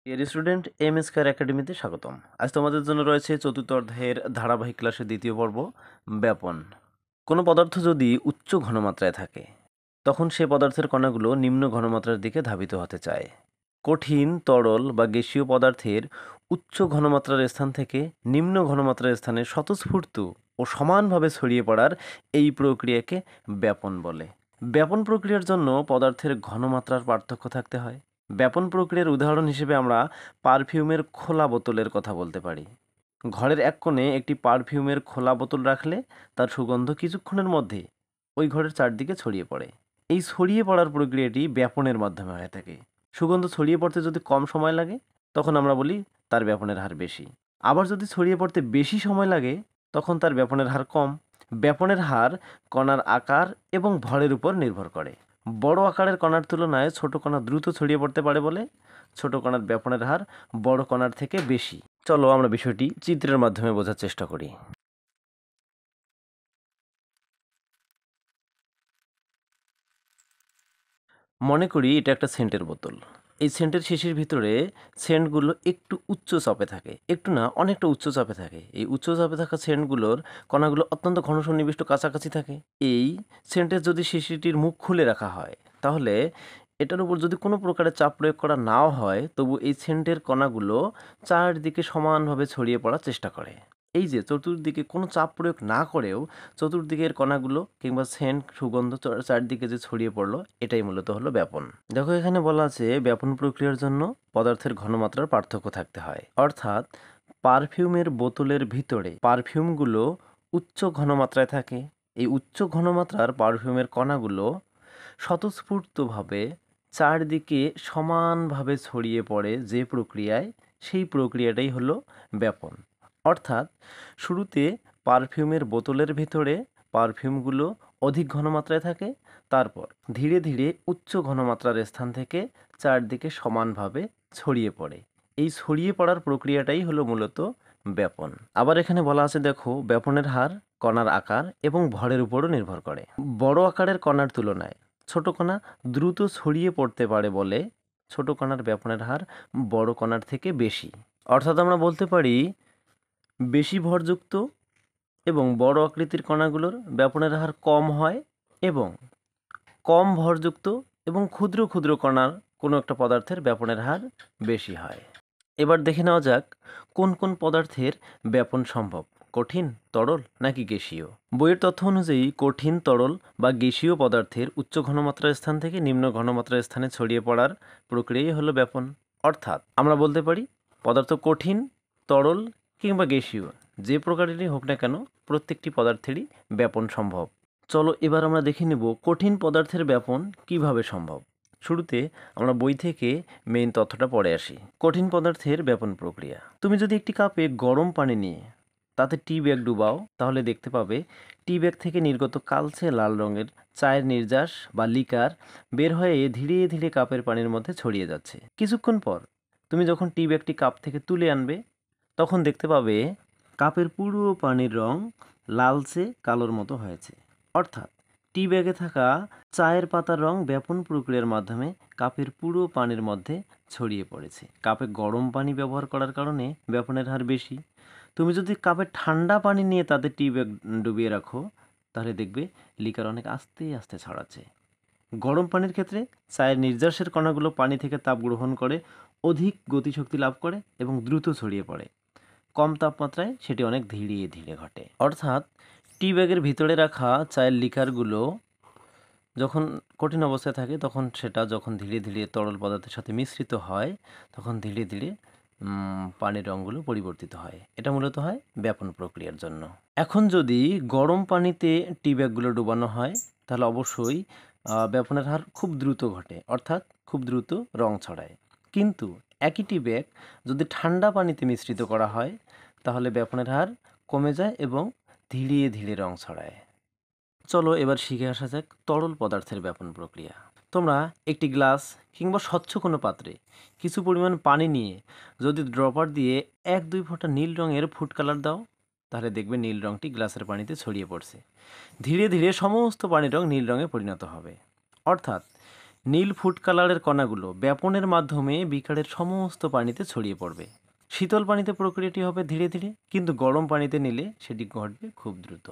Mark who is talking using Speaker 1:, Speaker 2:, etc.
Speaker 1: Dear student, M square একাডেমিতে স্বাগতম। আজ তোমাদের জন্য রয়েছে চতুর্থ অধ্যায়ের ধারাবাহিক ক্লাসের দ্বিতীয় পর্ব, ব্যাপন। কোনো পদার্থ যদি উচ্চ ঘনমাত্রায় থাকে তখন সে পদার্থের কণাগুলো নিম্ন ঘনমাত্রার দিকে ধাবিত হতে চায়। কঠিন, তরল বা গ্যাসীয় পদার্থের উচ্চ ঘনমাত্রার স্থান থেকে নিম্ন ঘনমাত্রার স্থানে স্বতঃস্ফূর্ত ও সমানভাবে ছড়িয়ে পড়ার এই প্রক্রিয়াকে ব্যাপন বলে। ব্যাপন প্রক্রিয়ার জন্য পদার্থের ঘনমাত্রার পার্থক্য থাকতে হয়। ব্যাপন প্রক্রিয়ার উদাহরণ হিসেবে আমরা পারফিউমের খোলা বোতলের কথা বলতে পারি। ঘরের এক কোণে একটি পারফিউমের খোলা বোতল রাখলে তার সুগন্ধ কিছুক্ষণের মধ্যে ওই ঘরের চারদিকে ছড়িয়ে পড়ে। এই ছড়িয়ে পড়ার প্রক্রিয়াটি ব্যাপনের মাধ্যমে হয়ে থাকে। সুগন্ধ ছড়িয়ে পড়তে যদি কম সময় লাগে তখন আমরা বলি তার ব্যাপনের হার বেশি। আবার যদি ছড়িয়ে পড়তে বেশি সময় লাগে তখন তার ব্যাপনের হার কম। ব্যাপনের হার কণার আকার এবং ভরের উপর নির্ভর করে। বড় আকারের কণার তুলনায় ছোট কণা দ্রুত ছড়িয়ে পড়তে পারে বলে ছোট কণার ব্যাপনের হার বড় কণার থেকে বেশি। চলো আমরা বিষয়টি চিত্রের মাধ্যমে বোঝার চেষ্টা করি। মনে করি এটা একটা সেন্টের বোতল। এই সেন্টের শিশির ভিতরে সেন্টগুলো একটু উচ্চ চাপে থাকে, একটু না অনেকটা উচ্চ চাপে থাকে। এই উচ্চ চাপে থাকা সেন্টগুলোর কণাগুলো অত্যন্ত ঘন সন্নিবিষ্ট কাছাকাছি থাকে। এই সেন্টের যদি শিশিরটির মুখ খুলে রাখা হয় তাহলে এটার উপর যদি কোনো প্রকারের চাপ প্রয়োগ করা নাও হয় তবু এই সেন্টের কণাগুলো চারদিকে সমানভাবে ছড়িয়ে পড়ার চেষ্টা করে। এই যে চতুর্দিকে কোনো চাপ প্রয়োগ না করেও চতুর্দিকের কণাগুলো কিংবা সেন্ট সুগন্ধ চারদিকে যে ছড়িয়ে পড়লো, এটাই মূলত হলো ব্যাপন। দেখো এখানে বলা আছে ব্যাপন প্রক্রিয়ার জন্য পদার্থের ঘনমাত্রার পার্থক্য থাকতে হয়। অর্থাৎ পারফিউমের বোতলের ভিতরে পারফিউমগুলো উচ্চ ঘনমাত্রায় থাকে। এই উচ্চ ঘনমাত্রার পারফিউমের কণাগুলো স্বতঃস্ফূর্তভাবে চারদিকে সমানভাবে ছড়িয়ে পড়ে যে প্রক্রিয়ায়, সেই প্রক্রিয়াটাই হলো ব্যাপন। অর্থাৎ শুরুতে পারফিউমের বোতলের ভিতরে পারফিউমগুলো অধিক ঘনমাত্রায় থাকে, তারপর ধীরে ধীরে উচ্চ ঘনমাত্রার স্থান থেকে চারদিকে সমানভাবে ছড়িয়ে পড়ে। এই ছড়িয়ে পড়ার প্রক্রিয়াটাই হলো মূলত ব্যাপন। আবার এখানে বলা আছে দেখো ব্যাপনের হার কণার আকার এবং ভরের উপরও নির্ভর করে। বড় আকারের কণার তুলনায় ছোট কণা দ্রুত ছড়িয়ে পড়তে পারে বলে ছোট কণার ব্যাপনের হার বড় কণার থেকে বেশি। অর্থাৎ আমরা বলতে পারি বেশি ভরযুক্ত এবং বড় আকৃতির কণাগুলোর ব্যাপনের হার কম হয় এবং কম ভরযুক্ত এবং ক্ষুদ্র ক্ষুদ্র কণার কোনো একটা পদার্থের ব্যাপনের হার বেশি হয়। এবার দেখে নেওয়া যাক কোন কোন পদার্থের ব্যাপন সম্ভব, কঠিন, তরল নাকি গ্যাসীয়। বইয়ের তথ্য অনুযায়ী কঠিন, তরল বা গ্যাসীয় পদার্থের উচ্চ ঘনমাত্রার স্থান থেকে নিম্ন ঘনমাত্রার স্থানে ছড়িয়ে পড়ার প্রক্রিয়াই হলো ব্যাপন। অর্থাৎ আমরা বলতে পারি পদার্থ কঠিন, তরল কিংবা গ্যাসীয় যে প্রকারেরই হোক না কেন প্রত্যেকটি পদার্থেরই ব্যাপন সম্ভব। চলো এবার আমরা দেখে নেব কঠিন পদার্থের ব্যাপন কিভাবে সম্ভব। শুরুতে আমরা বই থেকে মেইন তথ্যটা পড়ে আসি। কঠিন পদার্থের ব্যাপন প্রক্রিয়া। তুমি যদি একটি কাপে গরম পানি নিয়ে তাতে টি ব্যাগ ডুবাও তাহলে দেখতে পাবে টি ব্যাগ থেকে নির্গত কালচে লাল রঙের চায়ের নির্যাস বা লিকার বের হয়ে ধীরে ধীরে কাপের পানির মধ্যে ছড়িয়ে যাচ্ছে। কিছুক্ষণ পর তুমি যখন টি ব্যাগটি কাপ থেকে তুলে আনবে তখন দেখতে পাবে কাপের পুরো পানির রং লালচে কালোর মতো হয়েছে। অর্থাৎ টি ব্যাগে থাকা চায়ের পাতার রং ব্যাপন প্রক্রিয়ার মাধ্যমে কাপের পুরো পানির মধ্যে ছড়িয়ে পড়েছে। কাপে গরম পানি ব্যবহার করার কারণে ব্যাপনের হার বেশি। তুমি যদি কাপে ঠান্ডা পানি নিয়ে তাতে টি ব্যাগ ডুবিয়ে রাখো তাহলে দেখবে লিকার অনেক আস্তে আস্তে ছড়াচ্ছে। গরম পানির ক্ষেত্রে চায়ের নির্যাসের কণাগুলো পানি থেকে তাপ গ্রহণ করে অধিক গতিশক্তি লাভ করে এবং দ্রুত ছড়িয়ে পড়ে। কম তাপমাত্রায় সেটি অনেক ধীরে ধীরে ঘটে। অর্থাৎ টি ব্যাগের ভিতরে রাখা চায়ের লিকারগুলো যখন কঠিন অবস্থায় থাকে তখন সেটা যখন ধীরে ধীরে তরল পদার্থের সাথে মিশ্রিত হয় তখন ধীরে ধীরে পানির রঙগুলো পরিবর্তিত হয়। এটা মূলত হয় ব্যাপন প্রক্রিয়ার জন্য। এখন যদি গরম পানিতে টি ব্যাগগুলো ডুবানো হয় তাহলে অবশ্যই ব্যাপনের হার খুব দ্রুত ঘটে, অর্থাৎ খুব দ্রুত রং ছড়ায়। কিন্তু একই টি ব্যাগ যদি ঠান্ডা পানিতে মিশ্রিত করা হয় তাহলে ব্যাপনের হার কমে যায় এবং ধীরে ধীরে রং ছড়ায়। চলো এবার শিখে আসা যাক তরল পদার্থের ব্যাপন প্রক্রিয়া। তোমরা একটি গ্লাস কিংবা স্বচ্ছ কোনো পাত্রে কিছু পরিমাণ পানি নিয়ে যদি ড্রপার দিয়ে 1-2 ফোঁটা নীল রঙের ফুড কালার দাও তাহলে দেখবে নীল রঙটি গ্লাসের পানিতে ছড়িয়ে পড়ছে। ধীরে ধীরে সমস্ত পানির রং নীল রঙে পরিণত হবে। অর্থাৎ নীল ফুড কালারের কণাগুলো ব্যাপনের মাধ্যমে বিকারের সমস্ত পানিতে ছড়িয়ে পড়বে। শীতল পানিতে প্রক্রিয়াটি হবে ধীরে ধীরে, কিন্তু গরম পানিতে নিলে সেটি ঘটবে খুব দ্রুত।